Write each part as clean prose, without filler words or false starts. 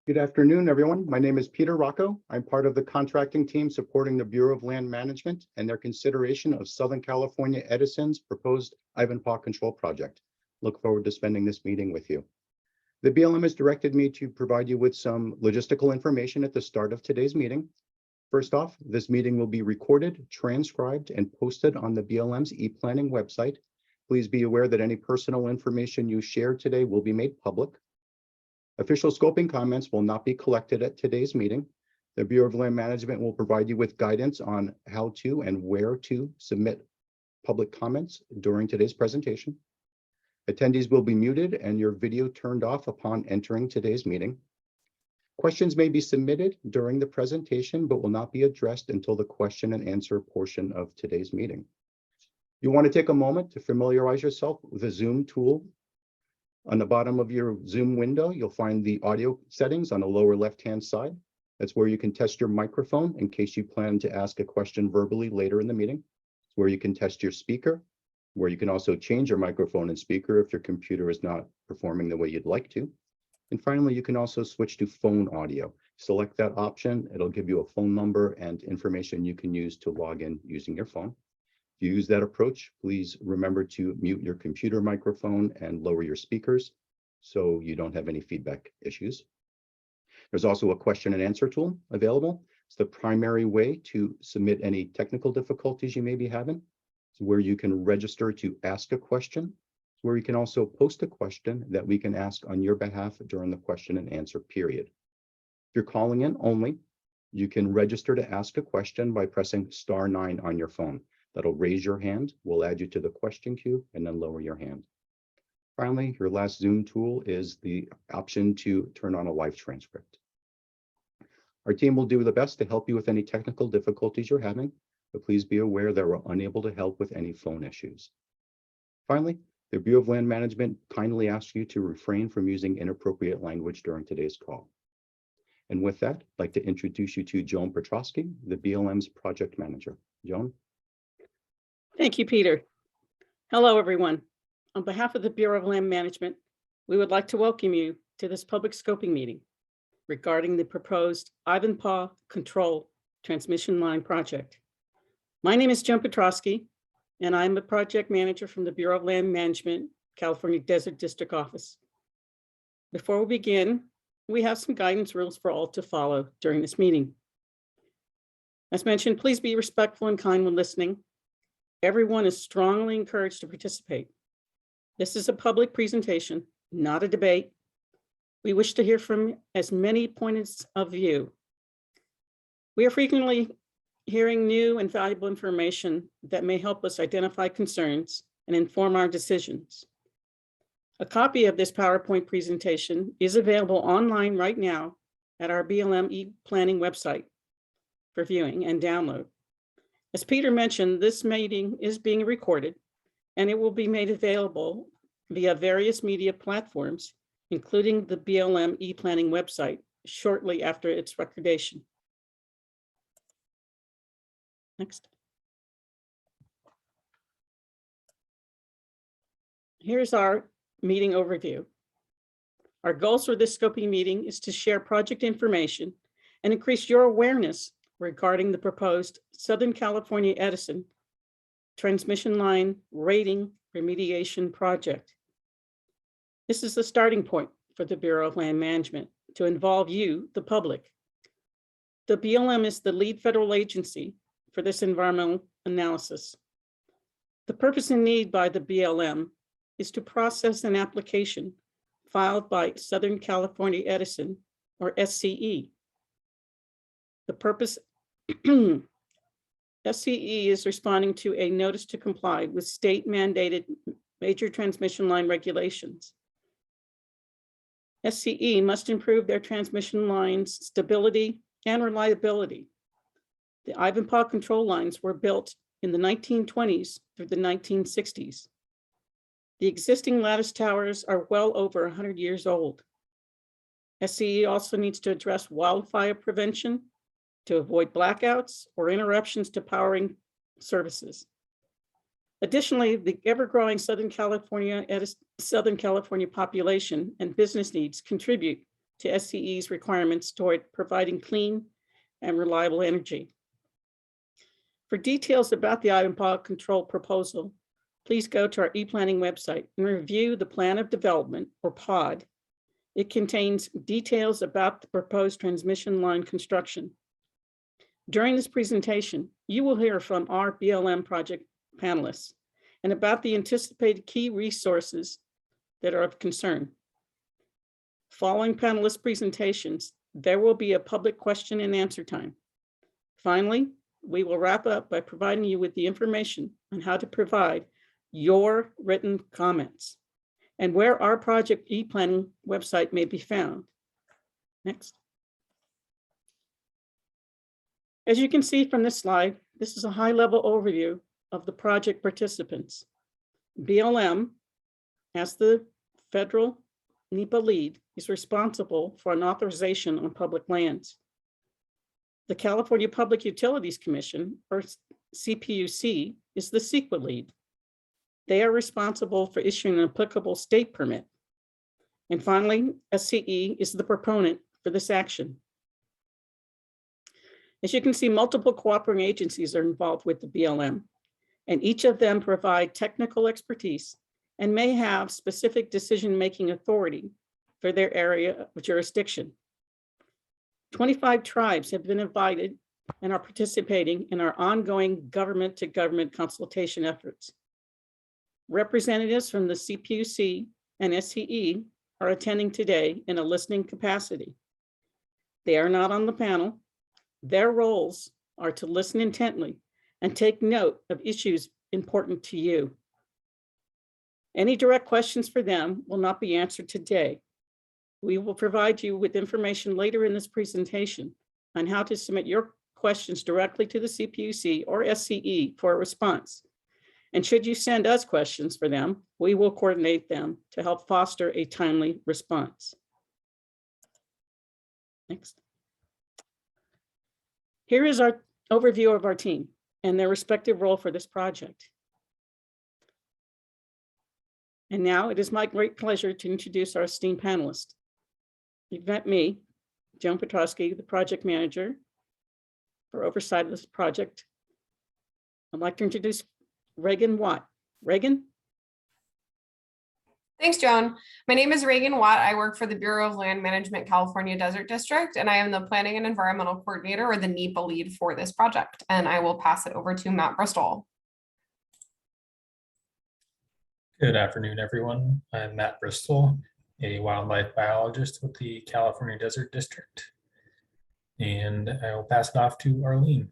Good afternoon, everyone. My name is Peter Rocco. I'm part of the contracting team supporting the Bureau of Land Management and their consideration of Southern California Edison's proposed Ivanpah-Control project. Look forward to spending this meeting with you. The BLM has directed me to provide you with some logistical information at the start of today's meeting. First off, this meeting will be recorded, transcribed, and posted on the BLM's e-planning website. Please be aware that any personal information you share today will be made public. Official scoping comments will not be collected at today's meeting. The Bureau of Land Management will provide you with guidance on how to and where to submit public comments during today's presentation. Attendees will be muted and your video turned off upon entering today's meeting. Questions may be submitted during the presentation, but will not be addressed until the question and answer portion of today's meeting. You want to take a moment to familiarize yourself with the Zoom tool. On the bottom of your Zoom window, you'll find the audio settings on the lower left-hand side. That's where you can test your microphone in case you plan to ask a question verbally later in the meeting. It's where you can test your speaker, where you can also change your microphone and speaker if your computer is not performing the way you'd like to. And finally, you can also switch to phone audio. Select that option. It'll give you a phone number and information you can use to log in using your phone. If you use that approach, please remember to mute your computer microphone and lower your speakers so you don't have any feedback issues. There's also a question and answer tool available. It's the primary way to submit any technical difficulties you may be having. It's where you can register to ask a question. It's where you can also post a question that we can ask on your behalf during the question and answer period. If you're calling in only, you can register to ask a question by pressing *9 on your phone. That'll raise your hand, we'll add you to the question queue, and then lower your hand. Finally, your last Zoom tool is the option to turn on a live transcript. Our team will do the best to help you with any technical difficulties you're having, but please be aware that we're unable to help with any phone issues. Finally, the Bureau of Land Management kindly asks you to refrain from using inappropriate language during today's call. And with that, I'd like to introduce you to Joan Petrosky, the BLM's project manager. Joan? Thank you, Peter. Hello, everyone. On behalf of the Bureau of Land Management, we would like to welcome you to this public scoping meeting regarding the proposed Ivanpah-Control transmission line project. My name is Joan Petrosky, and I'm a project manager from the Bureau of Land Management, California Desert District Office. Before we begin, we have some guidance rules for all to follow during this meeting. As mentioned, please be respectful and kind when listening. Everyone is strongly encouraged to participate. This is a public presentation, not a debate. We wish to hear from as many points of view. We are frequently hearing new and valuable information that may help us identify concerns and inform our decisions. A copy of this PowerPoint presentation is available online right now at our BLM e-planning website for viewing and download. As Peter mentioned, this meeting is being recorded and it will be made available via various media platforms, including the BLM e-planning website shortly after its recordation. Next. Here's our meeting overview. Our goals for this scoping meeting is to share project information and increase your awareness regarding the proposed Southern California Edison transmission line rating remediation project. This is the starting point for the Bureau of Land Management to involve you, the public. The BLM is the lead federal agency for this environmental analysis. The purpose and need by the BLM is to process an application filed by Southern California Edison, or SCE. The purpose, SCE is responding to a notice to comply with state mandated major transmission line regulations. SCE must improve their transmission lines' stability and reliability. The Ivanpah-Control lines were built in the 1920s through the 1960s. The existing lattice towers are well over 100 years old. SCE also needs to address wildfire prevention to avoid blackouts or interruptions to powering services. Additionally, the ever-growing Southern California population and business needs contribute to SCE's requirements toward providing clean and reliable energy. For details about the Ivanpah-Control proposal, please go to our e-planning website and review the Plan of Development, or POD. It contains details about the proposed transmission line construction. During this presentation, you will hear from our BLM project panelists and about the anticipated key resources that are of concern. Following panelist presentations, there will be a public question and answer time. Finally, we will wrap up by providing you with the information on how to provide your written comments and where our project e-planning website may be found. Next. As you can see from this slide, this is a high-level overview of the project participants. BLM, as the federal NEPA lead, is responsible for an authorization on public lands. The California Public Utilities Commission, or CPUC, is the CEQA lead. They are responsible for issuing an applicable state permit. And finally, SCE is the proponent for this action. As you can see, multiple cooperating agencies are involved with the BLM, and each of them provide technical expertise and may have specific decision-making authority for their area of jurisdiction. 25 tribes have been invited and are participating in our ongoing government-to-government consultation efforts. Representatives from the CPUC and SCE are attending today in a listening capacity. They are not on the panel. Their roles are to listen intently and take note of issues important to you. Any direct questions for them will not be answered today. We will provide you with information later in this presentation on how to submit your questions directly to the CPUC or SCE for a response. And should you send us questions for them, we will coordinate them to help foster a timely response. Next. Here is our overview of our team and their respective role for this project. And now it is my great pleasure to introduce our esteemed panelists. You've met me, Joan Petrosky, the project manager for oversight of this project. I'd like to introduce Reagan Watt. Reagan? Thanks, Joan. My name is Reagan Watt. I work for the Bureau of Land Management, California Desert District, and I am the Planning and Environmental Coordinator, or the NEPA lead for this project. And I will pass it over to Matt Bristol. Good afternoon, everyone. I'm Matt Bristol, a wildlife biologist with the California Desert District. And I will pass it off to Arlene.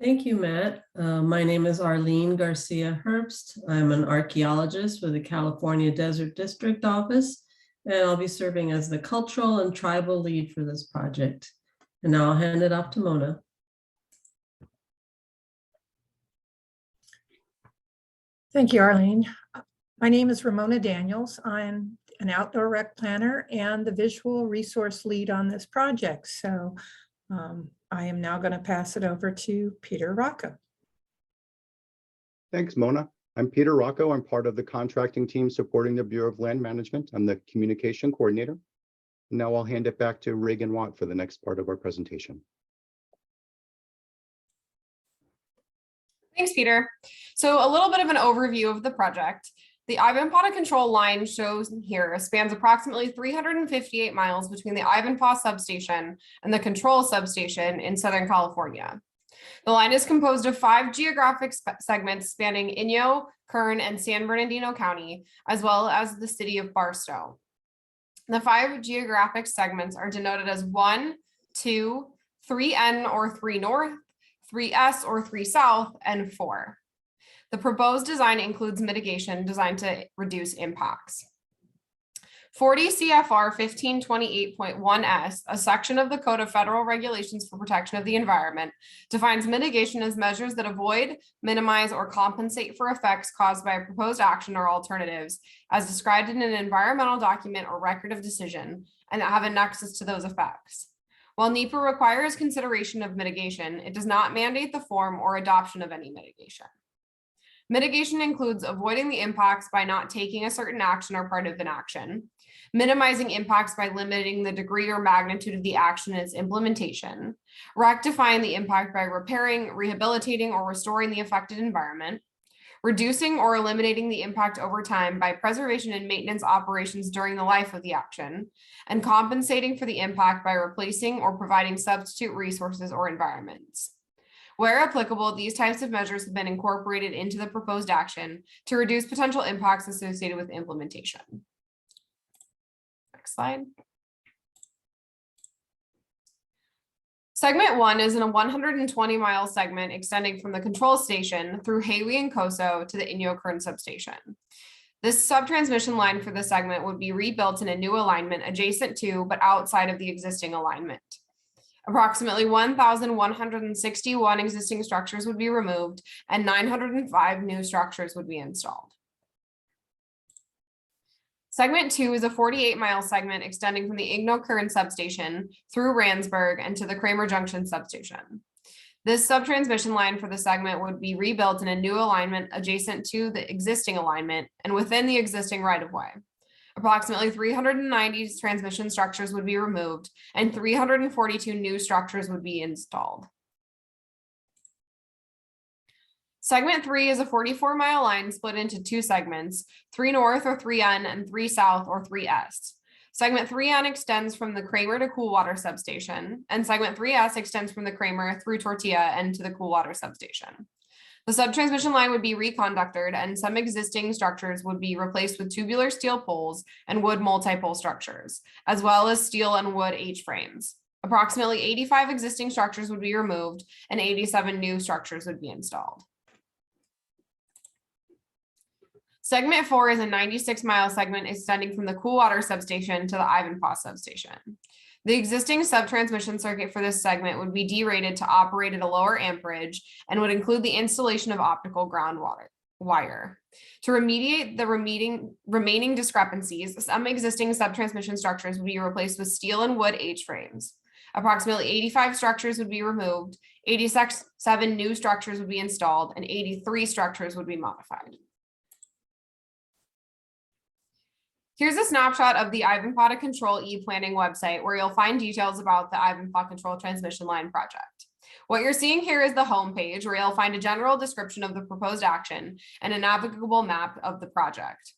Thank you, Matt. My name is Arlene Garcia Herbst. I'm an archaeologist with the California Desert District Office, and I'll be serving as the cultural and tribal lead for this project. And now I'll hand it off to Mona. Thank you, Arlene. My name is Ramona Daniels. I'm an outdoor rec planner and the visual resource lead on this project. So I am now going to pass it over to Peter Rocco. Thanks, Mona. I'm Peter Rocco. I'm part of the contracting team supporting the Bureau of Land Management. I'm the communication coordinator. Now I'll hand it back to Reagan Watt for the next part of our presentation. Thanks, Peter. So a little bit of an overview of the project. The Ivanpah-Control line shows here spans approximately 358 miles between the Ivanpah substation and the control substation in Southern California. The line is composed of 5 geographic segments spanning Inyokern and San Bernardino County, as well as the city of Barstow. The 5 geographic segments are denoted as 1, 2, 3N or 3 North, 3S or 3 South, and 4. The proposed design includes mitigation designed to reduce impacts. 40 CFR 1528.1S, a section of the Code of Federal Regulations for Protection of the Environment, defines mitigation as measures that avoid, minimize, or compensate for effects caused by a proposed action or alternatives, as described in an environmental document or record of decision, and that have a nexus to those effects. While NEPA requires consideration of mitigation, it does not mandate the form or adoption of any mitigation. Mitigation includes avoiding the impacts by not taking a certain action or part of an action, minimizing impacts by limiting the degree or magnitude of the action and its implementation, rectifying the impact by repairing, rehabilitating, or restoring the affected environment, reducing or eliminating the impact over time by preservation and maintenance operations during the life of the action, and compensating for the impact by replacing or providing substitute resources or environments. Where applicable, these types of measures have been incorporated into the proposed action to reduce potential impacts associated with implementation. Next slide. Segment 1 is in a 120-mile segment extending from the control station through Hawi and Koso to the Inyokern substation. This subtransmission line for the segment would be rebuilt in a new alignment adjacent to but outside of the existing alignment. Approximately 1,161 existing structures would be removed and 905 new structures would be installed. Segment 2 is a 48-mile segment extending from the Inyokern substation through Randsburg and to the Kramer Junction substation. This subtransmission line for the segment would be rebuilt in a new alignment adjacent to the existing alignment and within the existing right-of-way. Approximately 390 transmission structures would be removed and 342 new structures would be installed. Segment 3 is a 44-mile line split into two segments, 3 north or 3N and 3 south or 3S. Segment 3N extends from the Kramer to Coolwater substation, and segment 3S extends from the Kramer through Tortilla and to the Coolwater substation. The subtransmission line would be reconductored and some existing structures would be replaced with tubular steel poles and wood multi-pole structures, as well as steel and wood H-frames. Approximately 85 existing structures would be removed and 87 new structures would be installed. Segment 4 is a 96-mile segment extending from the Coolwater substation to the Ivanpah substation. The existing subtransmission circuit for this segment would be derated to operate at a lower amperage and would include the installation of optical ground wire. To remediate the remaining discrepancies, some existing subtransmission structures would be replaced with steel and wood H-frames. Approximately 85 structures would be removed, 87 new structures would be installed, and 83 structures would be modified. Here's a snapshot of the Ivanpah-Control e-planning website where you'll find details about the Ivanpah-Control transmission line project. What you're seeing here is the home page where you'll find a general description of the proposed action and a navigable map of the project.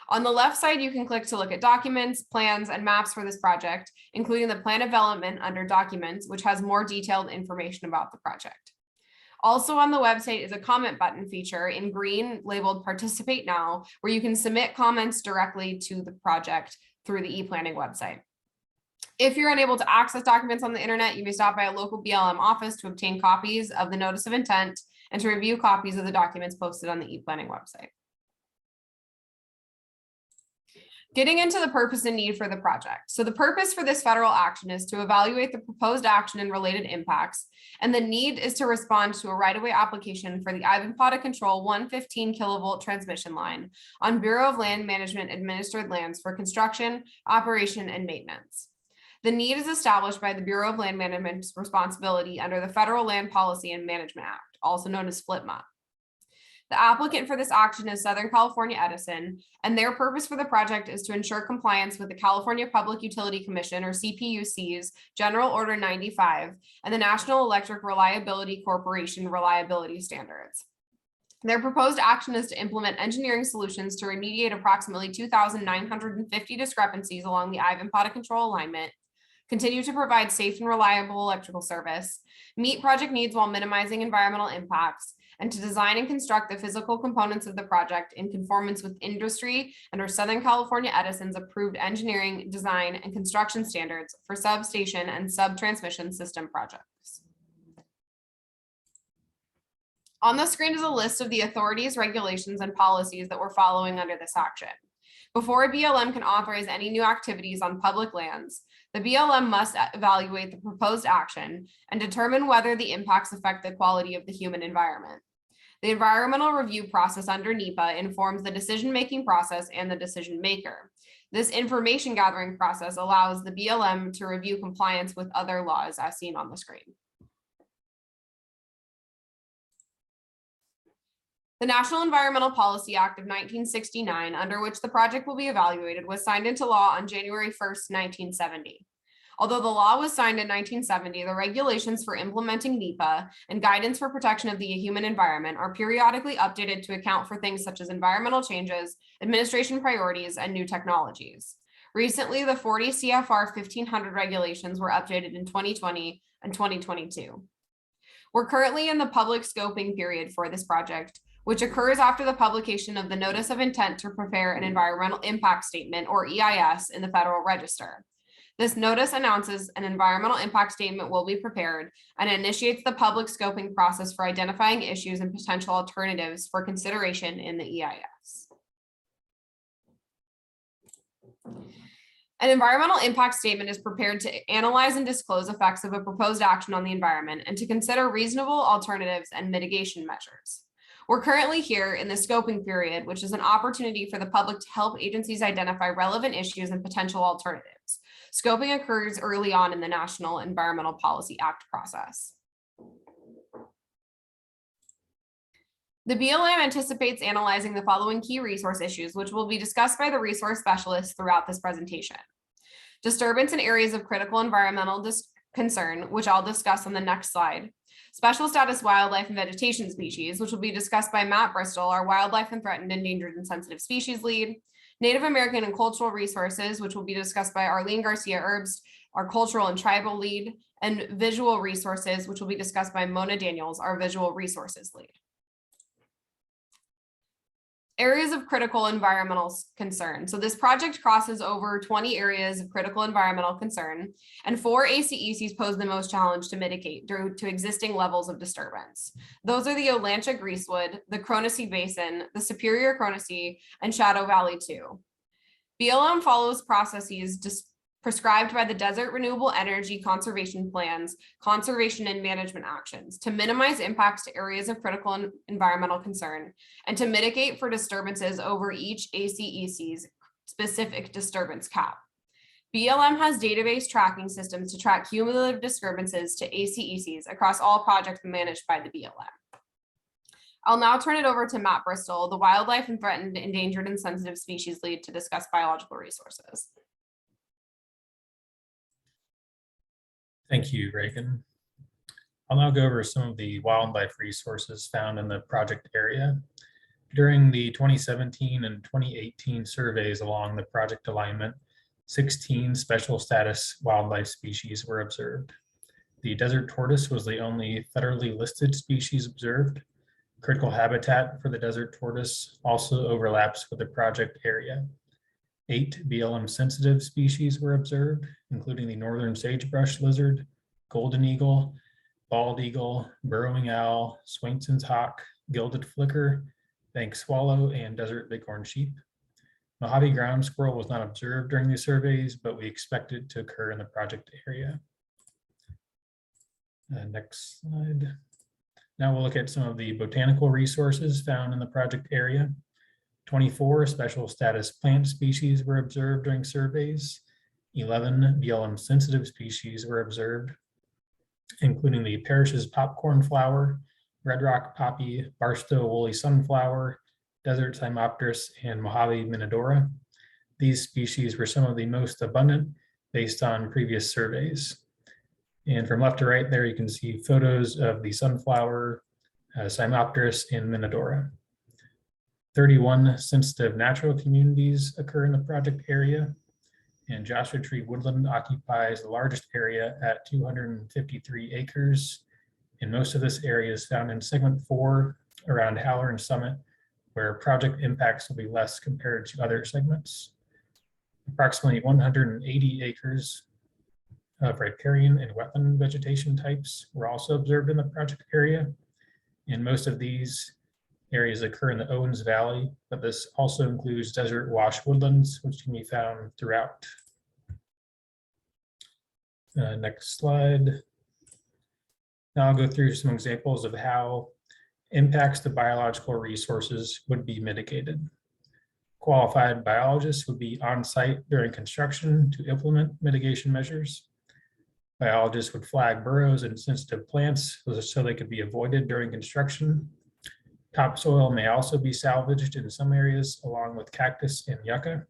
On the left side, you can click to look at documents, plans, and maps for this project, including the plan development under documents, which has more detailed information about the project. Also on the website is a comment button feature in green labeled Participate Now, where you can submit comments directly to the project through the e-planning website. If you're unable to access documents on the internet, you may stop by a local BLM office to obtain copies of the notice of intent and to review copies of the documents posted on the e-planning website. Getting into the purpose and need for the project. So the purpose for this federal action is to evaluate the proposed action and related impacts, and the need is to respond to a right-of-way application for the Ivanpah-Control 115 kilovolt transmission line on Bureau of Land Management administered lands for construction, operation, and maintenance. The need is established by the Bureau of Land Management's responsibility under the Federal Land Policy and Management Act, also known as FLPMA. The applicant for this action is Southern California Edison, and their purpose for the project is to ensure compliance with the California Public Utility Commission, or CPUC's General Order 95 and the National Electric Reliability Corporation reliability standards. Their proposed action is to implement engineering solutions to remediate approximately 2,950 discrepancies along the Ivanpah-Control alignment, continue to provide safe and reliable electrical service, meet project needs while minimizing environmental impacts, and to design and construct the physical components of the project in conformance with industry under Southern California Edison's approved engineering, design, and construction standards for substation and subtransmission system projects. On the screen is a list of the authorities, regulations, and policies that we're following under this action. Before a BLM can authorize any new activities on public lands, the BLM must evaluate the proposed action and determine whether the impacts affect the quality of the human environment. The environmental review process under NEPA informs the decision-making process and the decision maker. This information gathering process allows the BLM to review compliance with other laws as seen on the screen. The National Environmental Policy Act of 1969, under which the project will be evaluated, was signed into law on January 1st, 1970. Although the law was signed in 1970, the regulations for implementing NEPA and guidance for protection of the human environment are periodically updated to account for things such as environmental changes, administration priorities, and new technologies. Recently, the 40 CFR 1500 regulations were updated in 2020 and 2022. We're currently in the public scoping period for this project, which occurs after the publication of the Notice of Intent to prepare an Environmental Impact Statement, or EIS, in the Federal Register. This notice announces an environmental impact statement will be prepared and initiates the public scoping process for identifying issues and potential alternatives for consideration in the EIS. An environmental impact statement is prepared to analyze and disclose effects of a proposed action on the environment and to consider reasonable alternatives and mitigation measures. We're currently here in the scoping period, which is an opportunity for the public to help agencies identify relevant issues and potential alternatives. Scoping occurs early on in the National Environmental Policy Act process. The BLM anticipates analyzing the following key resource issues, which will be discussed by the resource specialists throughout this presentation. Disturbance in areas of critical environmental concern, which I'll discuss on the next slide. Special status wildlife and vegetation species, which will be discussed by Matt Bristol, our wildlife and threatened, endangered, and sensitive species lead. Native American and cultural resources, which will be discussed by Arlene Garcia-Herbst, our cultural and tribal lead, and visual resources, which will be discussed by Mona Daniels, our visual resources lead. Areas of critical environmental concern. So this project crosses over 20 areas of critical environmental concern, and 4 ACECs pose the most challenge to mitigate due to existing levels of disturbance. Those are the Olancha Greasewood, the Cronasee Basin, the Superior Cronasee, and Shadow Valley 2. BLM follows processes prescribed by the Desert Renewable Energy Conservation Plan's conservation and management actions to minimize impacts to areas of critical environmental concern and to mitigate for disturbances over each ACEC's specific disturbance cap. BLM has database tracking systems to track cumulative disturbances to ACECs across all projects managed by the BLM. I'll now turn it over to Matt Bristol, the Wildlife and Threatened, Endangered, and Sensitive Species Lead, to discuss biological resources. Thank you, Reagan. I'll now go over some of the wildlife resources found in the project area. During the 2017 and 2018 surveys along the project alignment, 16 special status wildlife species were observed. The desert tortoise was the only federally listed species observed. Critical habitat for the desert tortoise also overlaps with the project area. 8 BLM sensitive species were observed, including the northern sagebrush lizard, golden eagle, bald eagle, burrowing owl, Swainson's hawk, gilded flicker, bank swallow, and desert bighorn sheep. Mojave ground squirrel was not observed during the surveys, but we expect it to occur in the project area. Next slide. Now we'll look at some of the botanical resources found in the project area. 24 special status plant species were observed during surveys. 11 BLM sensitive species were observed, including the Parrish's popcorn flower, red rock poppy, Barstow woolly sunflower, desert Cymopteris, and Mojave minodora. These species were some of the most abundant based on previous surveys. And from left to right there, you can see photos of the sunflower, Cymopteris, and minodora. 31 sensitive natural communities occur in the project area, and Joshua Tree Woodland occupies the largest area at 253 acres. And most of this area is found in segment 4 around Halloran Summit, where project impacts will be less compared to other segments. Approximately 180 acres of riparian and wetland vegetation types were also observed in the project area. And most of these areas occur in the Owens Valley, but this also includes desert wash woodlands, which can be found throughout. Next slide. Now I'll go through some examples of how impacts to biological resources would be mitigated. Qualified biologists would be on site during construction to implement mitigation measures. Biologists would flag burrows and sensitive plants so they could be avoided during construction. Topsoil may also be salvaged in some areas along with cactus and yucca.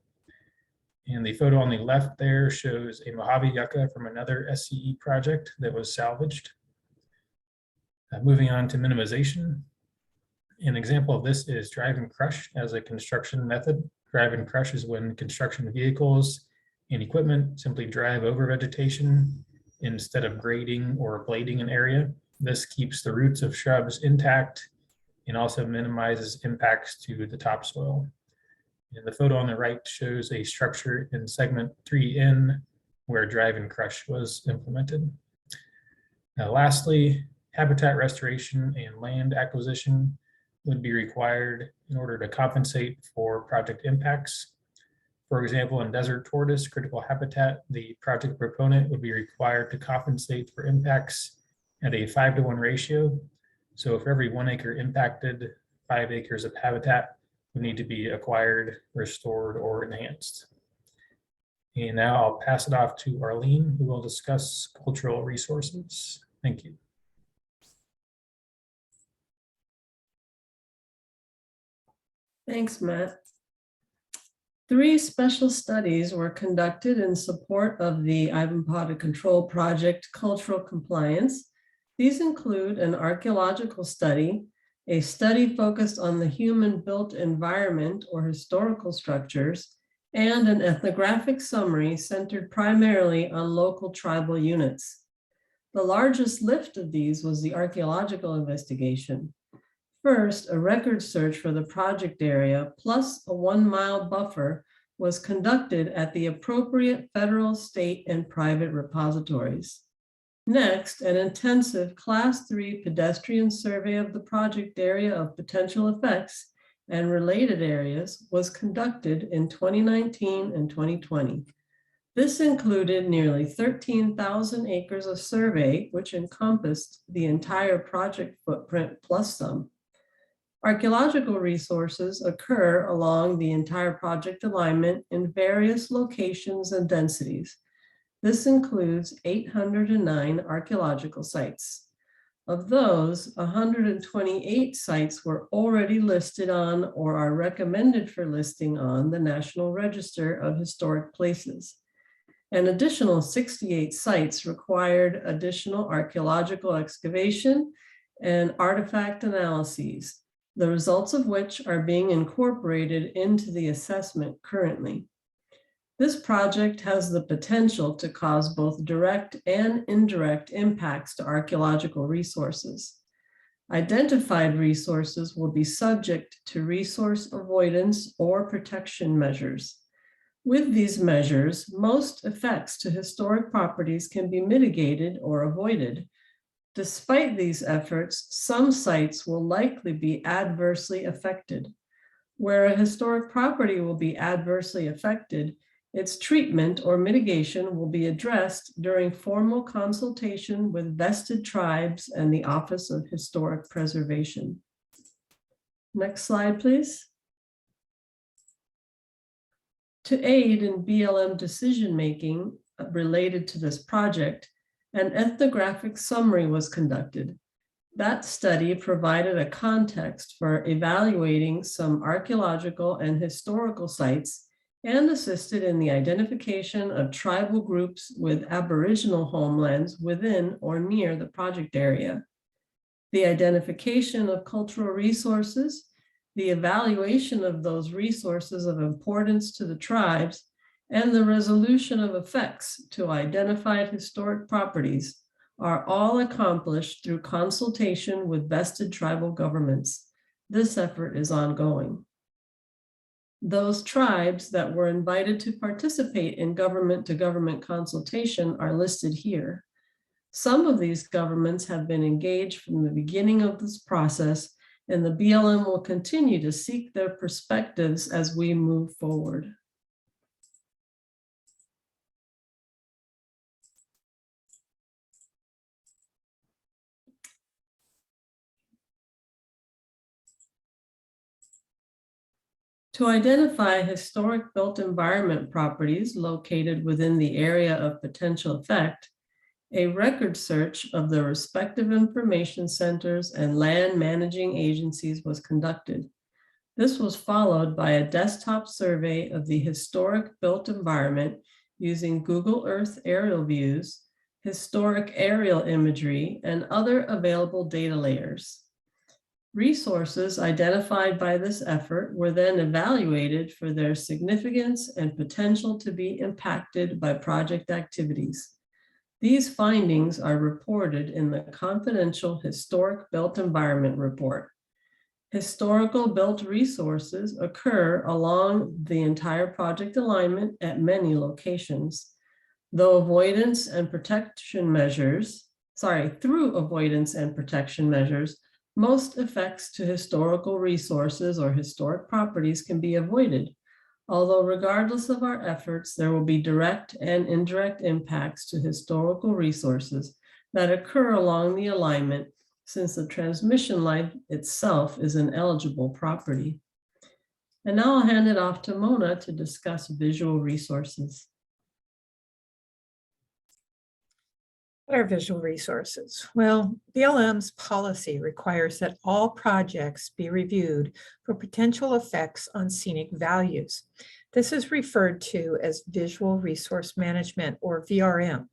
And the photo on the left there shows a Mojave yucca from another SCE project that was salvaged. Moving on to minimization. An example of this is drive and crush as a construction method. Drive and crush is when construction vehicles and equipment simply drive over vegetation instead of grading or blading an area. This keeps the roots of shrubs intact and also minimizes impacts to the topsoil. And the photo on the right shows a structure in segment 3N where drive and crush was implemented. Lastly, habitat restoration and land acquisition would be required in order to compensate for project impacts. For example, in desert tortoise critical habitat, the project proponent would be required to compensate for impacts at a 5-to-1 ratio. So for every 1 acre impacted, 5 acres of habitat would need to be acquired, restored, or enhanced. And now I'll pass it off to Arlene, who will discuss cultural resources. Thank you. Thanks, Matt. 3 special studies were conducted in support of the Ivanpah-Control project cultural compliance. These include an archaeological study, a study focused on the human-built environment or historical structures, and an ethnographic summary centered primarily on local tribal units. The largest lift of these was the archaeological investigation. First, a record search for the project area plus a 1-mile buffer was conducted at the appropriate federal, state, and private repositories. Next, an intensive Class 3 pedestrian survey of the project area of potential effects and related areas was conducted in 2019 and 2020. This included nearly 13,000 acres of survey, which encompassed the entire project footprint plus some. Archaeological resources occur along the entire project alignment in various locations and densities. This includes 809 archaeological sites. Of those, 128 sites were already listed on or are recommended for listing on the National Register of Historic Places. An additional 68 sites required additional archaeological excavation and artifact analyses, the results of which are being incorporated into the assessment currently. This project has the potential to cause both direct and indirect impacts to archaeological resources. Identified resources will be subject to resource avoidance or protection measures. With these measures, most effects to historic properties can be mitigated or avoided. Despite these efforts, some sites will likely be adversely affected. Where a historic property will be adversely affected, its treatment or mitigation will be addressed during formal consultation with vested tribes and the Office of Historic Preservation. Next slide, please. To aid in BLM decision-making related to this project, an ethnographic summary was conducted. That study provided a context for evaluating some archaeological and historical sites and assisted in the identification of tribal groups with Aboriginal homelands within or near the project area. The identification of cultural resources, the evaluation of those resources of importance to the tribes, and the resolution of effects to identified historic properties are all accomplished through consultation with vested tribal governments. This effort is ongoing. Those tribes that were invited to participate in government-to-government consultation are listed here. Some of these governments have been engaged from the beginning of this process, and the BLM will continue to seek their perspectives as we move forward. To identify historic built environment properties located within the area of potential effect, A record search of the respective information centers and land managing agencies was conducted. This was followed by a desktop survey of the historic built environment using Google Earth aerial views, historic aerial imagery, and other available data layers. Resources identified by this effort were then evaluated for their significance and potential to be impacted by project activities. These findings are reported in the confidential Historic Built Environment Report. Historical built resources occur along the entire project alignment at many locations. Through avoidance and protection measures, most effects to historical resources or historic properties can be avoided. Although regardless of our efforts, there will be direct and indirect impacts to historical resources that occur along the alignment, since the transmission line itself is an eligible property. And now I'll hand it off to Mona to discuss visual resources. What are visual resources? Well, BLM's policy requires that all projects be reviewed for potential effects on scenic values. This is referred to as Visual Resource Management, or VRM.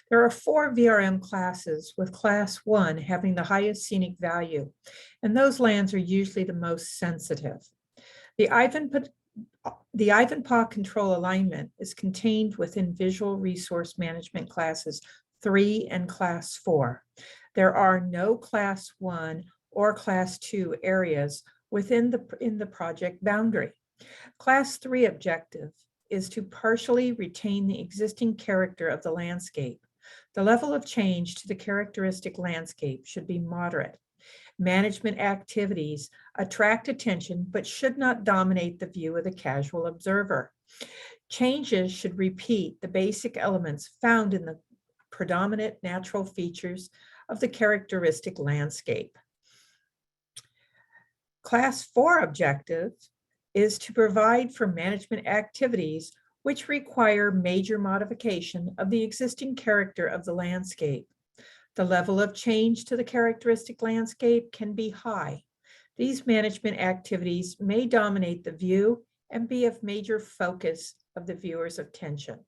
There are 4 VRM classes, with Class 1 having the highest scenic value, and those lands are usually the most sensitive. The Ivanpah-Control alignment is contained within Visual Resource Management Classes 3 and Class 4. There are no Class 1 or Class 2 areas within the project boundary. Class 3 objective is to partially retain the existing character of the landscape. The level of change to the characteristic landscape should be moderate. Management activities attract attention but should not dominate the view of the casual observer. Changes should repeat the basic elements found in the predominant natural features of the characteristic landscape. Class 4 objective is to provide for management activities which require major modification of the existing character of the landscape. The level of change to the characteristic landscape can be high. These management activities may dominate the view and be of major focus of the viewer's attention.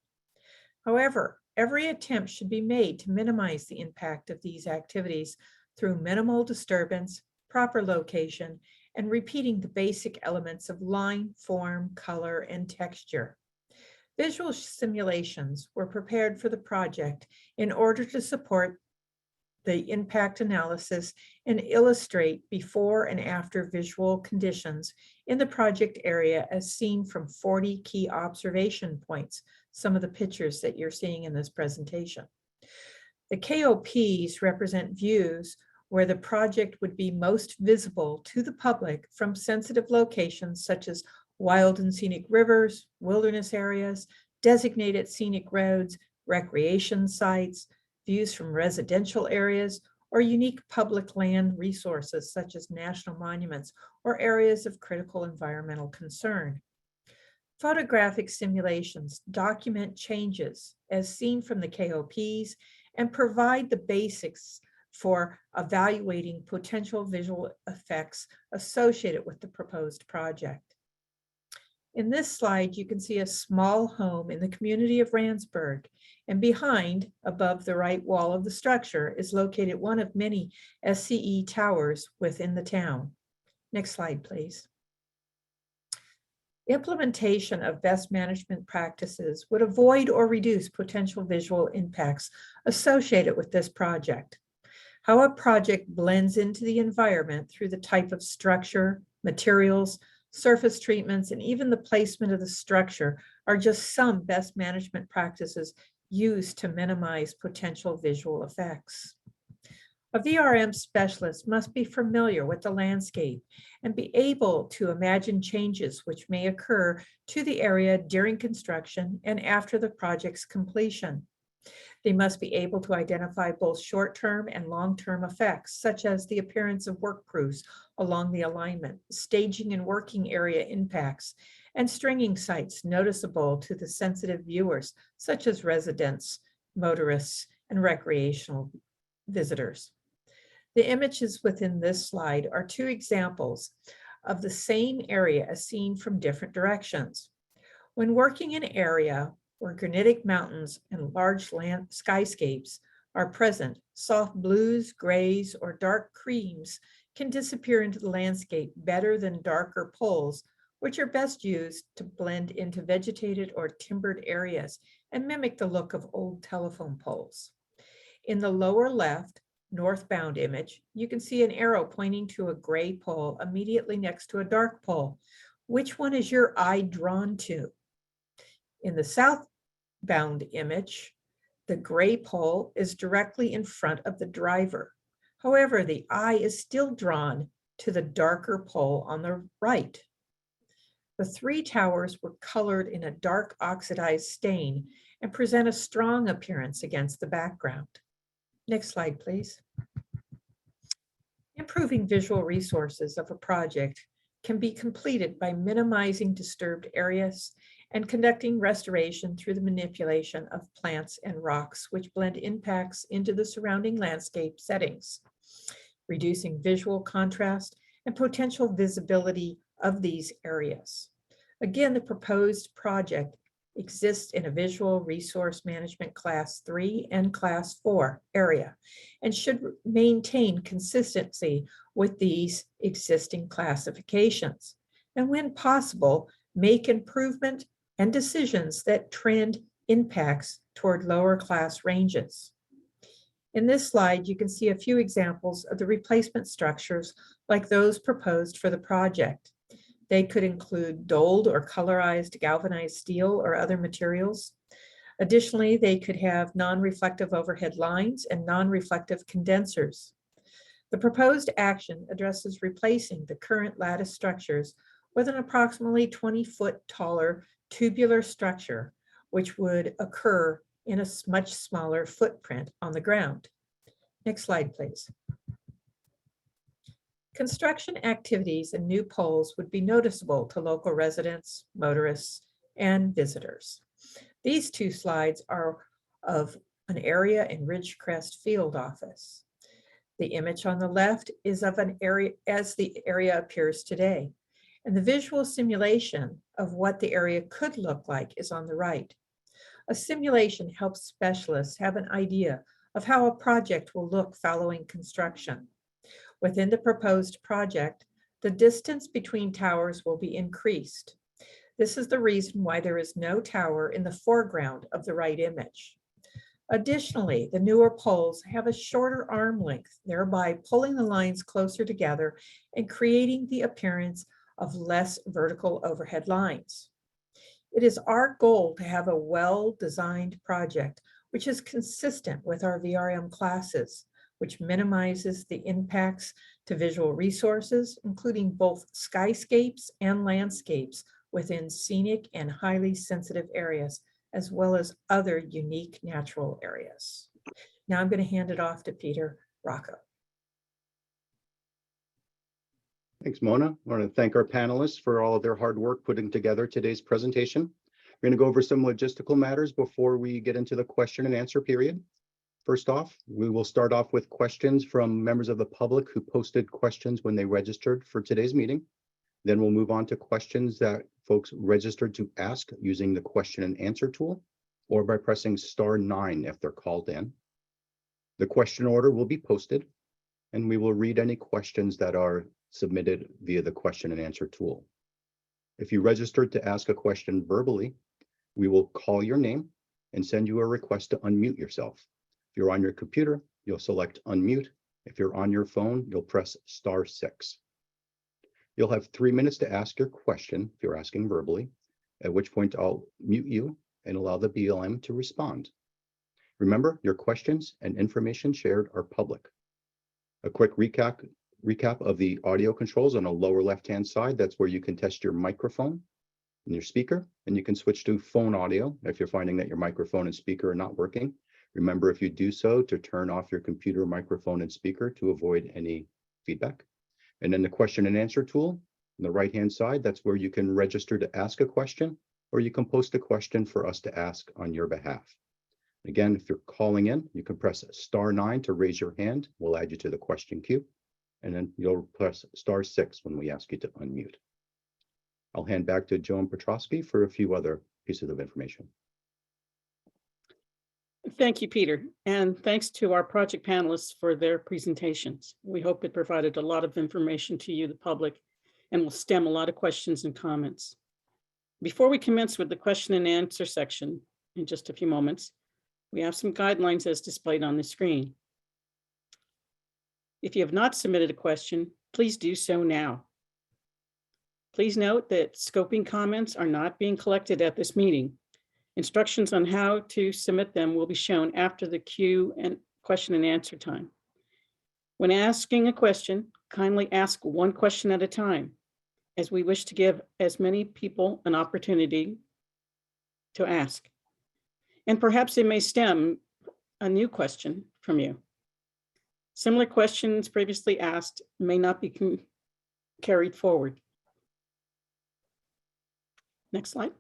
However, every attempt should be made to minimize the impact of these activities through minimal disturbance, proper location, and repeating the basic elements of line, form, color, and texture. Visual simulations were prepared for the project in order to support the impact analysis and illustrate before and after visual conditions in the project area as seen from 40 key observation points, some of the pictures that you're seeing in this presentation. The KOPs represent views where the project would be most visible to the public from sensitive locations such as wild and scenic rivers, wilderness areas, designated scenic roads, recreation sites, views from residential areas, or unique public land resources such as national monuments or areas of critical environmental concern. Photographic simulations document changes as seen from the KOPs and provide the basics for evaluating potential visual effects associated with the proposed project. In this slide, you can see a small home in the community of Randsburg, and behind, above the right wall of the structure, is located one of many SCE towers within the town. Next slide, please. Implementation of best management practices would avoid or reduce potential visual impacts associated with this project. How a project blends into the environment through the type of structure, materials, surface treatments, and even the placement of the structure are just some best management practices used to minimize potential visual effects. A VRM specialist must be familiar with the landscape and be able to imagine changes which may occur to the area during construction and after the project's completion. They must be able to identify both short-term and long-term effects, such as the appearance of work crews along the alignment, staging and working area impacts, and stringing sites noticeable to the sensitive viewers, such as residents, motorists, and recreational visitors. The images within this slide are two examples of the same area as seen from different directions. When working in an area where granitic mountains and large land skyscapes are present, soft blues, grays, or dark creams can disappear into the landscape better than darker poles, which are best used to blend into vegetated or timbered areas and mimic the look of old telephone poles. In the lower left, northbound image, you can see an arrow pointing to a gray pole immediately next to a dark pole. Which one is your eye drawn to? In the southbound image, the gray pole is directly in front of the driver. However, the eye is still drawn to the darker pole on the right. The three towers were colored in a dark oxidized stain and present a strong appearance against the background. Next slide, please. Improving visual resources of a project can be completed by minimizing disturbed areas and conducting restoration through the manipulation of plants and rocks, which blend impacts into the surrounding landscape settings, reducing visual contrast and potential visibility of these areas. Again, the proposed project exists in a visual resource management class 3 and class 4 area and should maintain consistency with these existing classifications. And when possible, make improvement and decisions that trend impacts toward lower class ranges. In this slide, you can see a few examples of the replacement structures like those proposed for the project. They could include doled or colorized galvanized steel or other materials. Additionally, they could have non-reflective overhead lines and non-reflective condensers. The proposed action addresses replacing the current lattice structures with an approximately 20-foot taller tubular structure, which would occur in a much smaller footprint on the ground. Next slide, please. Construction activities and new poles would be noticeable to local residents, motorists, and visitors. These two slides are of an area in Ridgecrest Field Office. The image on the left is of an area as the area appears today, and the visual simulation of what the area could look like is on the right. A simulation helps specialists have an idea of how a project will look following construction. Within the proposed project, the distance between towers will be increased. This is the reason why there is no tower in the foreground of the right image. Additionally, the newer poles have a shorter arm length, thereby pulling the lines closer together and creating the appearance of less vertical overhead lines. It is our goal to have a well-designed project which is consistent with our VRM classes, which minimizes the impacts to visual resources, including both skyscapes and landscapes within scenic and highly sensitive areas, as well as other unique natural areas. Now I'm going to hand it off to Peter Rocco. Thanks, Mona. I want to thank our panelists for all of their hard work putting together today's presentation. We're going to go over some logistical matters before we get into the question and answer period. First off, we will start off with questions from members of the public who posted questions when they registered for today's meeting. Then we'll move on to questions that folks registered to ask using the question and answer tool or by pressing *9 if they're called in. The question order will be posted, and we will read any questions that are submitted via the question and answer tool. If you registered to ask a question verbally, we will call your name and send you a request to unmute yourself. If you're on your computer, you'll select unmute. If you're on your phone, you'll press *6. You'll have 3 minutes to ask your question if you're asking verbally, at which point I'll mute you and allow the BLM to respond. Remember, your questions and information shared are public. A quick recap of the audio controls on the lower left-hand side. That's where you can test your microphone and your speaker, and you can switch to phone audio if you're finding that your microphone and speaker are not working. Remember, if you do so, to turn off your computer, microphone, and speaker to avoid any feedback. And then the question and answer tool on the right-hand side, that's where you can register to ask a question, or you can post a question for us to ask on your behalf. Again, if you're calling in, you can press *9 to raise your hand. We'll add you to the question queue. And then you'll press *6 when we ask you to unmute. I'll hand back to Joan Petrosky for a few other pieces of information. Thank you, Peter, and thanks to our project panelists for their presentations. We hope it provided a lot of information to you, the public, and will stem a lot of questions and comments. Before we commence with the question and answer section in just a few moments, we have some guidelines as displayed on the screen. If you have not submitted a question, please do so now. Please note that scoping comments are not being collected at this meeting. Instructions on how to submit them will be shown after the Q and question and answer time. When asking a question, kindly ask one question at a time, as we wish to give as many people an opportunity to ask. And perhaps it may stem a new question from you. Similar questions previously asked may not be carried forward. Next slide.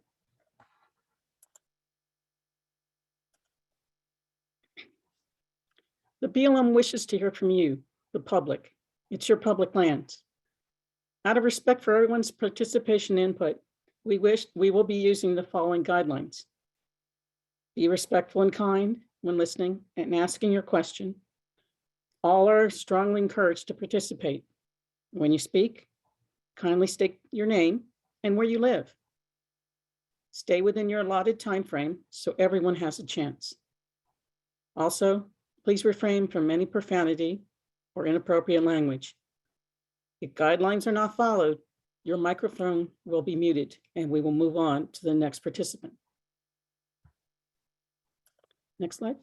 The BLM wishes to hear from you, the public. It's your public lands. Out of respect for everyone's participation input, we will be using the following guidelines. Be respectful and kind when listening and asking your question. All are strongly encouraged to participate. When you speak, kindly state your name and where you live. Stay within your allotted time frame so everyone has a chance. Also, please refrain from any profanity or inappropriate language. If guidelines are not followed, your microphone will be muted and we will move on to the next participant. Next slide.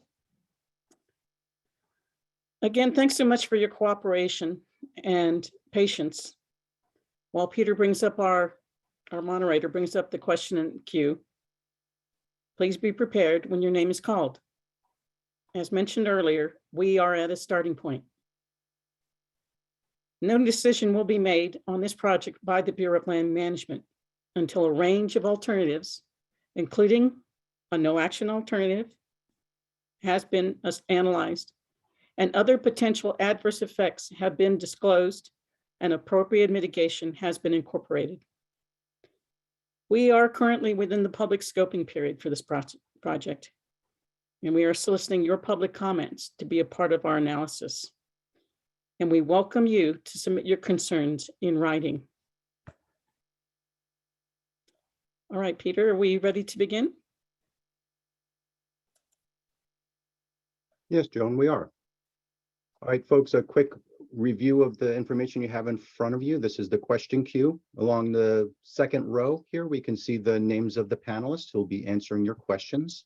Again, thanks so much for your cooperation and patience. While Peter brings up our moderator brings up the question and queue, please be prepared when your name is called. As mentioned earlier, we are at a starting point. No decision will be made on this project by the Bureau of Land Management until a range of alternatives, including a no action alternative, has been analyzed, and other potential adverse effects have been disclosed and appropriate mitigation has been incorporated. We are currently within the public scoping period for this project, and we are soliciting your public comments to be a part of our analysis. And we welcome you to submit your concerns in writing. All right, Peter, are we ready to begin? Yes, Joan, we are. All right, folks, a quick review of the information you have in front of you. This is the question queue. Along the second row here, we can see the names of the panelists who will be answering your questions.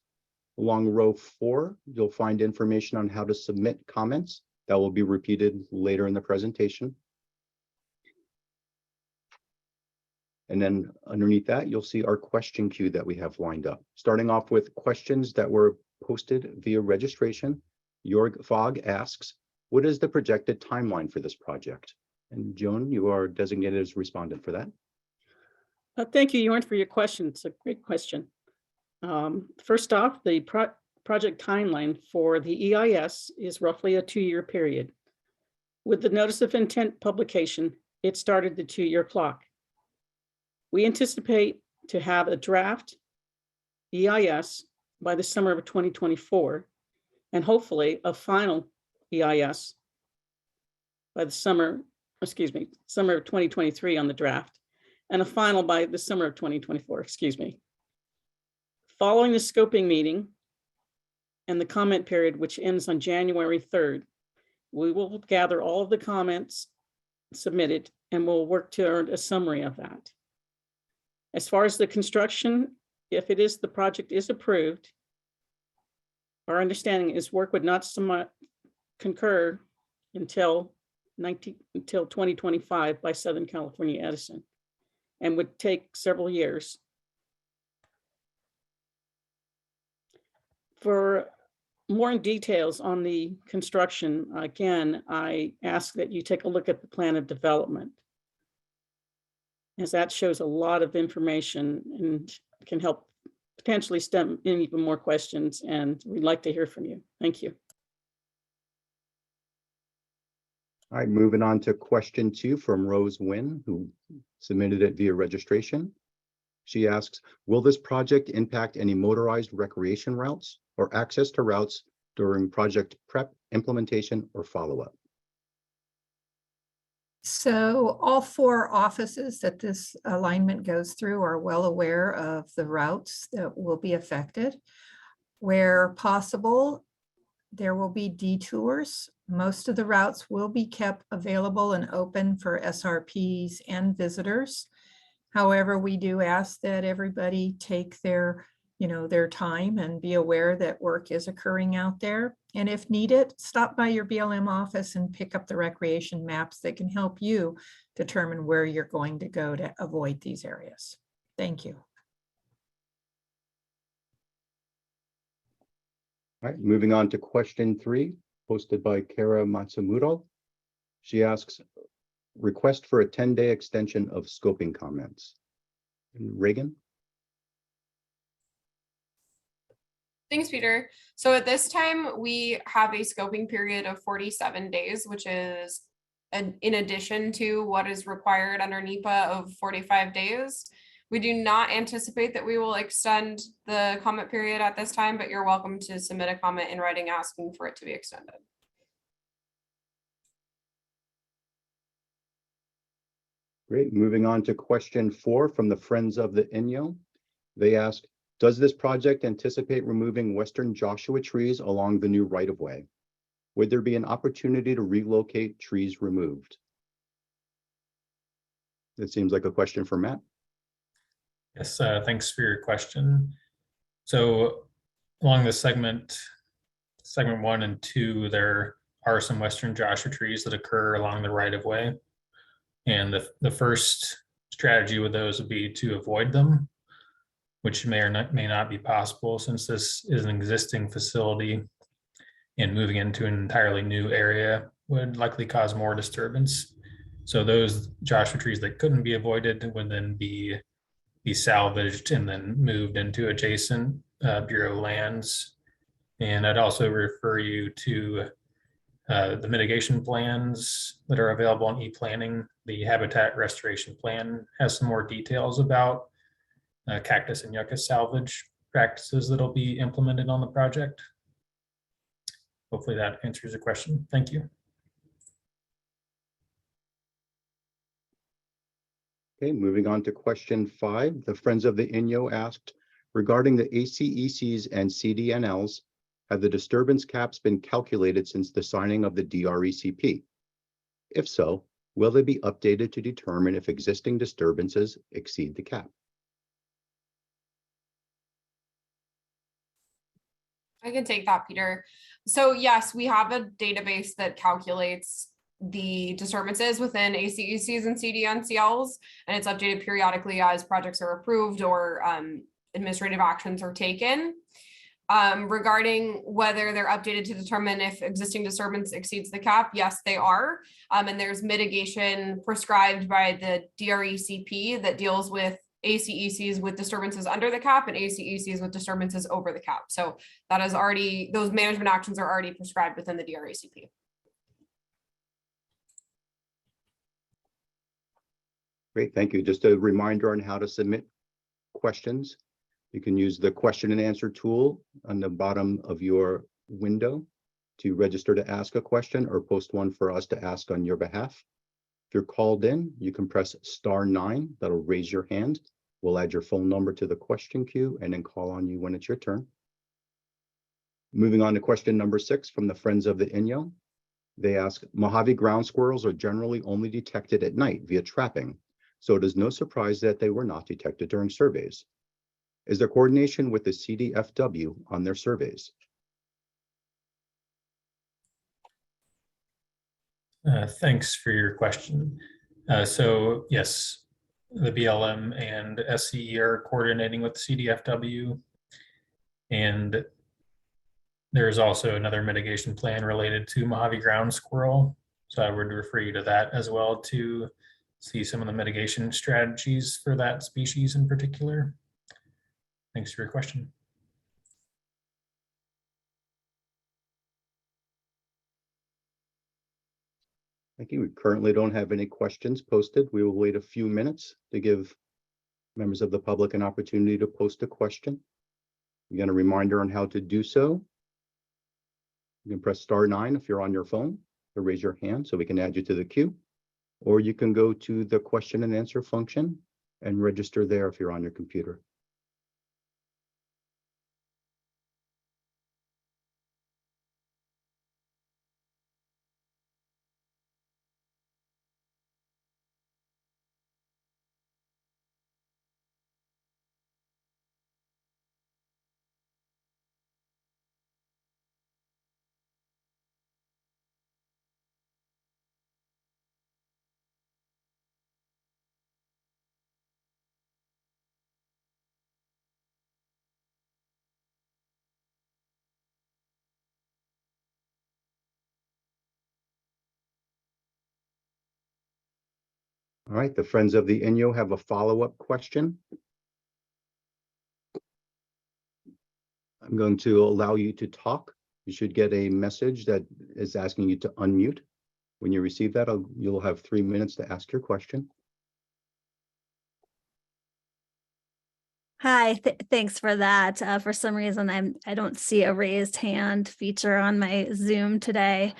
Along row 4, you'll find information on how to submit comments. That will be repeated later in the presentation. And then underneath that, you'll see our question queue that we have lined up. Starting off with questions that were posted via registration. Jorg Fogg asks, what is the projected timeline for this project? And Joan, you are designated as respondent for that. Thank you, Jorn, for your question. It's a great question. First off, the project timeline for the EIS is roughly a 2-year period. With the notice of intent publication, it started the 2-year clock. We anticipate to have a draft EIS by the summer of 2024, and hopefully a final EIS by the summer of 2023 on the draft, and a final by the summer of 2024, Following the scoping meeting and the comment period, which ends on January 3rd, we will gather all of the comments submitted and we'll work to earn a summary of that. As far as the construction, if the project is approved, our understanding is work would not concur until 2025 by Southern California Edison, and would take several years. For more details on the construction, again, I ask that you take a look at the plan of development, as that shows a lot of information and can help potentially stem in even more questions, and we'd like to hear from you. Thank you. All right, moving on to question 2 from Rose Wynn, who submitted it via registration. She asks, will this project impact any motorized recreation routes or access to routes during project prep, implementation, or follow-up? So all 4 offices that this alignment goes through are well aware of the routes that will be affected. Where possible, there will be detours. Most of the routes will be kept available and open for SRPs and visitors. However, we do ask that everybody take their time and be aware that work is occurring out there. And if needed, stop by your BLM office and pick up the recreation maps that can help you determine where you're going to go to avoid these areas. Thank you. All right, moving on to question 3, posted by Kara Matsumoto. She asks, request for a 10-day extension of scoping comments. Reagan? Thanks, Peter. So at this time, we have a scoping period of 47 days, which is in addition to what is required under NEPA of 45 days. We do not anticipate that we will extend the comment period at this time, but you're welcome to submit a comment in writing asking for it to be extended. Great, moving on to question 4 from the Friends of the Inyo. They ask, does this project anticipate removing western Joshua trees along the new right-of-way? Would there be an opportunity to relocate trees removed? That seems like a question for Matt. Yes, thanks for your question. So along the segment 1 and 2, there are some western Joshua trees that occur along the right-of-way. And the first strategy with those would be to avoid them, which may not be possible since this is an existing facility, and moving into an entirely new area would likely cause more disturbance. So those Joshua trees that couldn't be avoided would then be salvaged and then moved into adjacent Bureau lands. And I'd also refer you to the mitigation plans that are available on e-planning. The habitat restoration plan has some more details about cactus and yucca salvage practices that'll be implemented on the project. Hopefully that answers the question. Thank you. Okay, moving on to question 5. The Friends of the Inyo asked, regarding the ACECs and CDNLs, have the disturbance caps been calculated since the signing of the DRECP? If so, will they be updated to determine if existing disturbances exceed the cap? I can take that, Peter. So yes, we have a database that calculates the disturbances within ACECs and CDNCLs, and it's updated periodically as projects are approved or administrative actions are taken. Regarding whether they're updated to determine if existing disturbance exceeds the cap, yes, they are. And there's mitigation prescribed by the DRECP that deals with ACECs with disturbances under the cap and ACECs with disturbances over the cap. So that is already, those management actions are already prescribed within the DRECP. Great, thank you. Just a reminder on how to submit questions. You can use the question and answer tool on the bottom of your window to register to ask a question or post one for us to ask on your behalf. If you're called in, you can press *9, that'll raise your hand. We'll add your phone number to the question queue and then call on you when it's your turn. Moving on to question number 6 from the Friends of the Inyo. They ask, Mojave ground squirrels are generally only detected at night via trapping, so it is no surprise that they were not detected during surveys. Is there coordination with the CDFW on their surveys? Thanks for your question. So yes, the BLM and SCE are coordinating with the CDFW, and there's also another mitigation plan related to Mojave ground squirrel. So I would refer you to that as well to see some of the mitigation strategies for that species in particular. Thanks for your question. Thank you. We currently don't have any questions posted. We will wait a few minutes to give members of the public an opportunity to post a question. Again, a reminder on how to do so. You can press *9 if you're on your phone to raise your hand so we can add you to the queue. Or you can go to the question and answer function and register there if you're on your computer. All right, the Friends of the Inyo have a follow-up question. I'm going to allow you to talk. You should get a message that is asking you to unmute. When you receive that, you'll have 3 minutes to ask your question. Hi, thanks for that. For some reason, I don't see a raised hand feature on my Zoom today.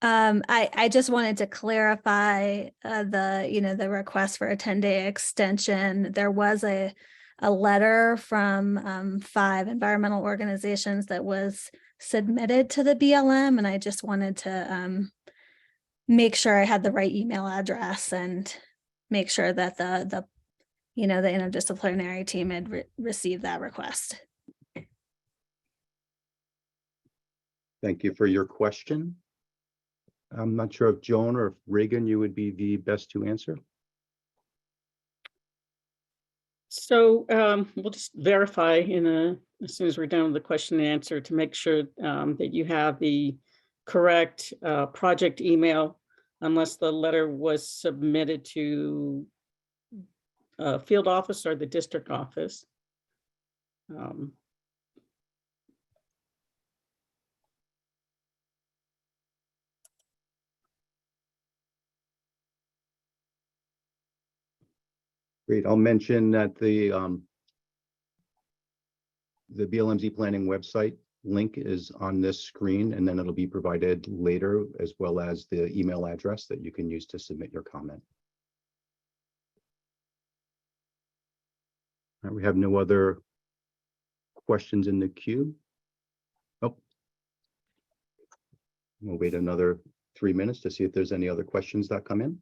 I just wanted to clarify the request for a 10-day extension. There was a letter from 5 environmental organizations that was submitted to the BLM, and I just wanted to make sure I had the right email address and make sure that the interdisciplinary team had received that request. Thank you for your question. I'm not sure if Joan or if Reagan, you would be the best to answer. So we'll just verify as soon as we're done with the question and answer to make sure that you have the correct project email, unless the letter was submitted to field office or the district office. Great. I'll mention that the BLMZ planning website link is on this screen, and then it'll be provided later, as well as the email address that you can use to submit your comment. All right, we have no other questions in the queue. Oh, we'll wait another 3 minutes to see if there's any other questions that come in.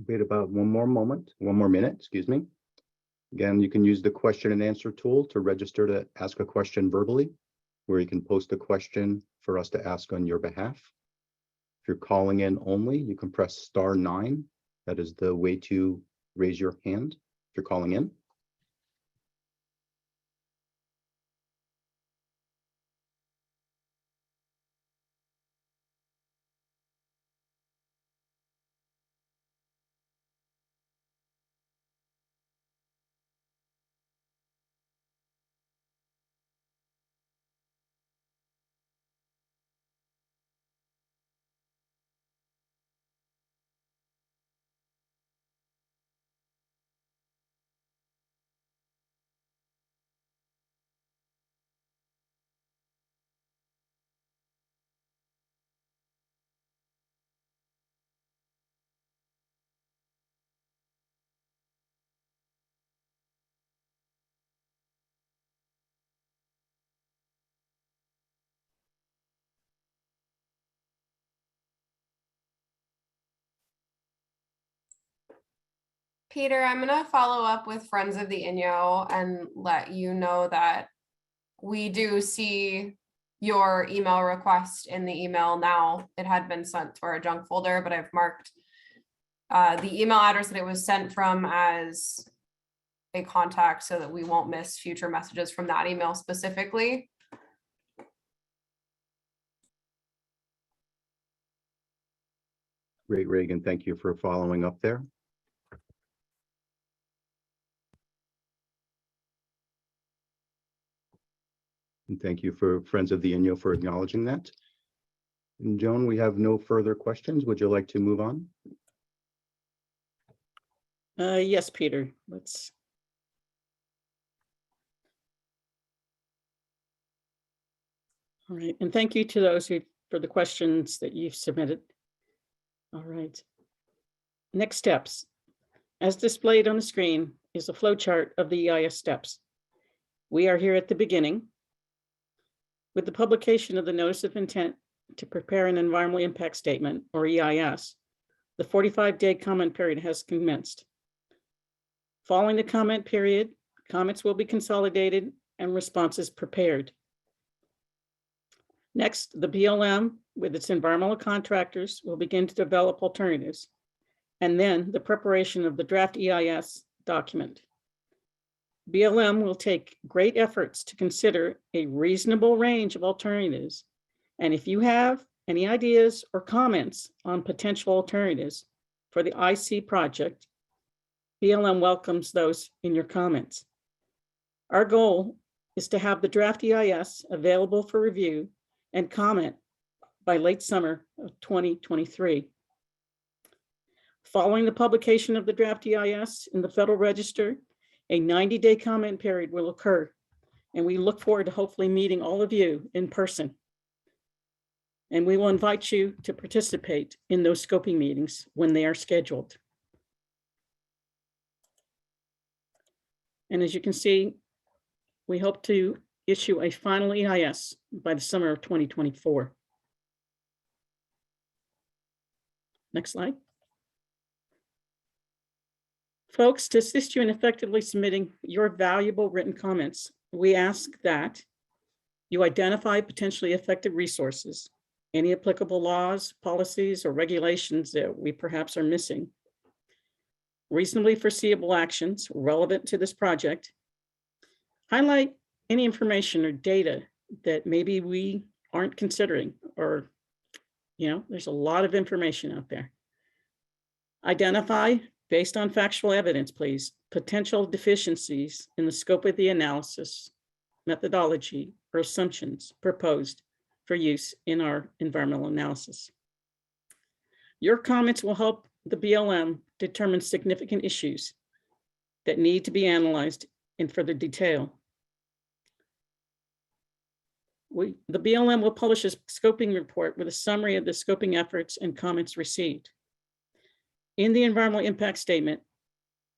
Wait about one more minute, excuse me. Again, you can use the question and answer tool to register to ask a question verbally, where you can post a question for us to ask on your behalf. If you're calling in only, you can press *9. That is the way to raise your hand if you're calling in. Peter, I'm gonna follow up with Friends of the Inyo and let you know that we do see your email request in the email now. It had been sent to our junk folder, but I've marked the email address that it was sent from as a contact so that we won't miss future messages from that email specifically. Great, Reagan. Thank you for following up there. And thank you for Friends of the Inyo for acknowledging that. And Joan, we have no further questions. Would you like to move on? Yes, Peter, let's. All right, and thank you to those who for the questions that you've submitted. All right. Next steps. As displayed on the screen is a flow chart of the EIS steps. We are here at the beginning. With the publication of the Notice of Intent to prepare an Environmental Impact Statement, or EIS, the 45-day comment period has commenced. Following the comment period, comments will be consolidated and responses prepared. Next, the BLM, with its environmental contractors, will begin to develop alternatives, and then the preparation of the draft EIS document. BLM will take great efforts to consider a reasonable range of alternatives. And if you have any ideas or comments on potential alternatives for the IC project, BLM welcomes those in your comments. Our goal is to have the draft EIS available for review and comment by late summer of 2023. Following the publication of the draft EIS in the Federal Register, a 90-day comment period will occur, and we look forward to hopefully meeting all of you in person. And we will invite you to participate in those scoping meetings when they are scheduled. And as you can see, we hope to issue a final EIS by the summer of 2024. Next slide. Folks, to assist you in effectively submitting your valuable written comments, we ask that you identify potentially affected resources, any applicable laws, policies, or regulations that we perhaps are missing, reasonably foreseeable actions relevant to this project, highlight any information or data that maybe we aren't considering, or, there's a lot of information out there. Identify, based on factual evidence, please, potential deficiencies in the scope of the analysis, methodology, or assumptions proposed for use in our environmental analysis. Your comments will help the BLM determine significant issues that need to be analyzed in further detail. The BLM will publish a scoping report with a summary of the scoping efforts and comments received. In the environmental impact statement,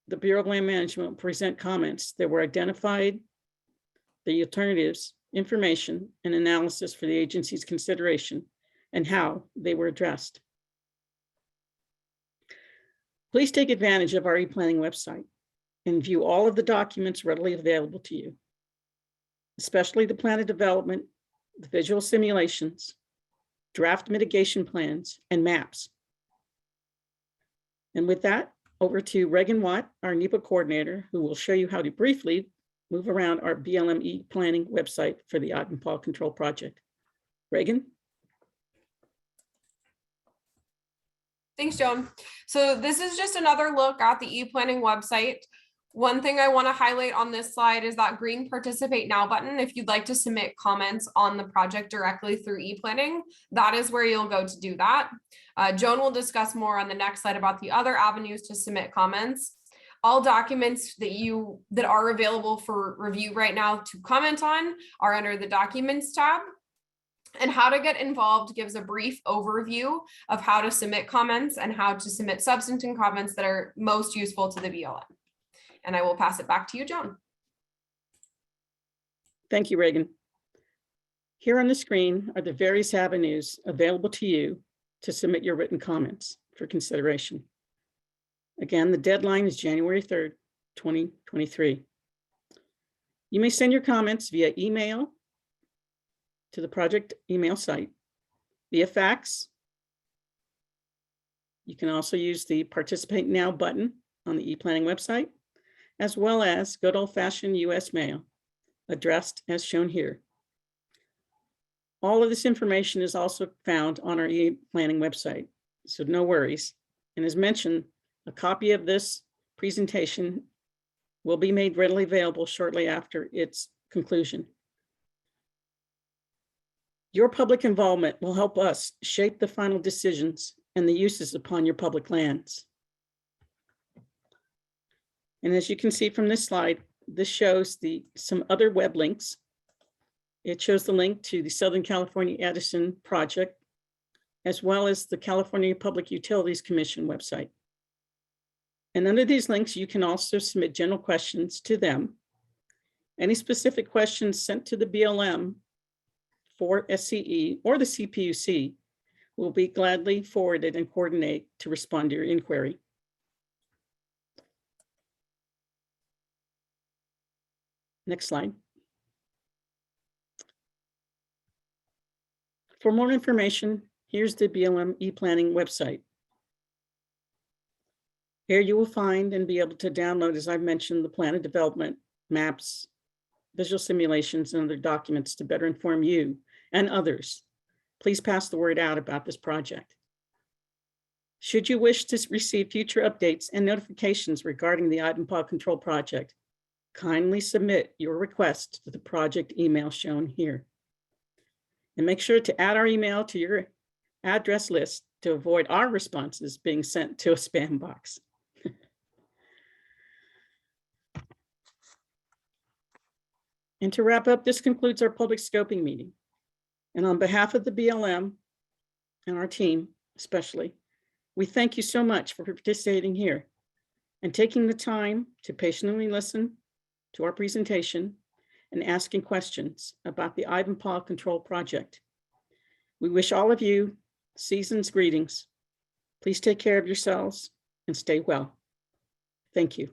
the Bureau of Land Management will present comments that were identified, the alternatives, information, and analysis for the agency's consideration, and how they were addressed. Please take advantage of our e-planning website and view all of the documents readily available to you, especially the plan of development, the visual simulations, draft mitigation plans, and maps. And with that, over to Reagan Watt, our NEPA coordinator, who will show you how to briefly move around our BLM planning website for the Ivanpah-Control project. Reagan? Thanks, Joan. So this is just another look at the e-planning website. One thing I want to highlight on this slide is that green Participate Now button. If you'd like to submit comments on the project directly through e-planning, that is where you'll go to do that. Joan will discuss more on the next slide about the other avenues to submit comments. All documents that are available for review right now to comment on are under the Documents tab. And how to get involved gives a brief overview of how to submit comments and how to submit substantive comments that are most useful to the BLM. And I will pass it back to you, Joan. Thank you, Reagan. Here on the screen are the various avenues available to you to submit your written comments for consideration. Again, the deadline is January 3rd, 2023. You may send your comments via email to the project email site, via fax. You can also use the Participate Now button on the e-planning website, as well as good old-fashioned US mail, addressed as shown here. All of this information is also found on our e-planning website, so no worries. And as mentioned, a copy of this presentation will be made readily available shortly after its conclusion. Your public involvement will help us shape the final decisions and the uses upon your public lands. And as you can see from this slide, this shows some other web links. It shows the link to the Southern California Edison project, as well as the California Public Utilities Commission website. And under these links, you can also submit general questions to them. Any specific questions sent to the BLM for SCE or the CPUC will be gladly forwarded and coordinate to respond to your inquiry. Next slide. For more information, here's the BLM e-planning website. Here you will find and be able to download, as I've mentioned, the plan of development, maps, visual simulations, and other documents to better inform you and others. Please pass the word out about this project. Should you wish to receive future updates and notifications regarding the Ivanpah-Control project, kindly submit your request to the project email shown here. And make sure to add our email to your address list to avoid our responses being sent to a spam box. And to wrap up, this concludes our public scoping meeting. And on behalf of the BLM and our team, especially, we thank you so much for participating here and taking the time to patiently listen to our presentation and asking questions about the Ivanpah-Control project. We wish all of you season's greetings. Please take care of yourselves and stay well. Thank you.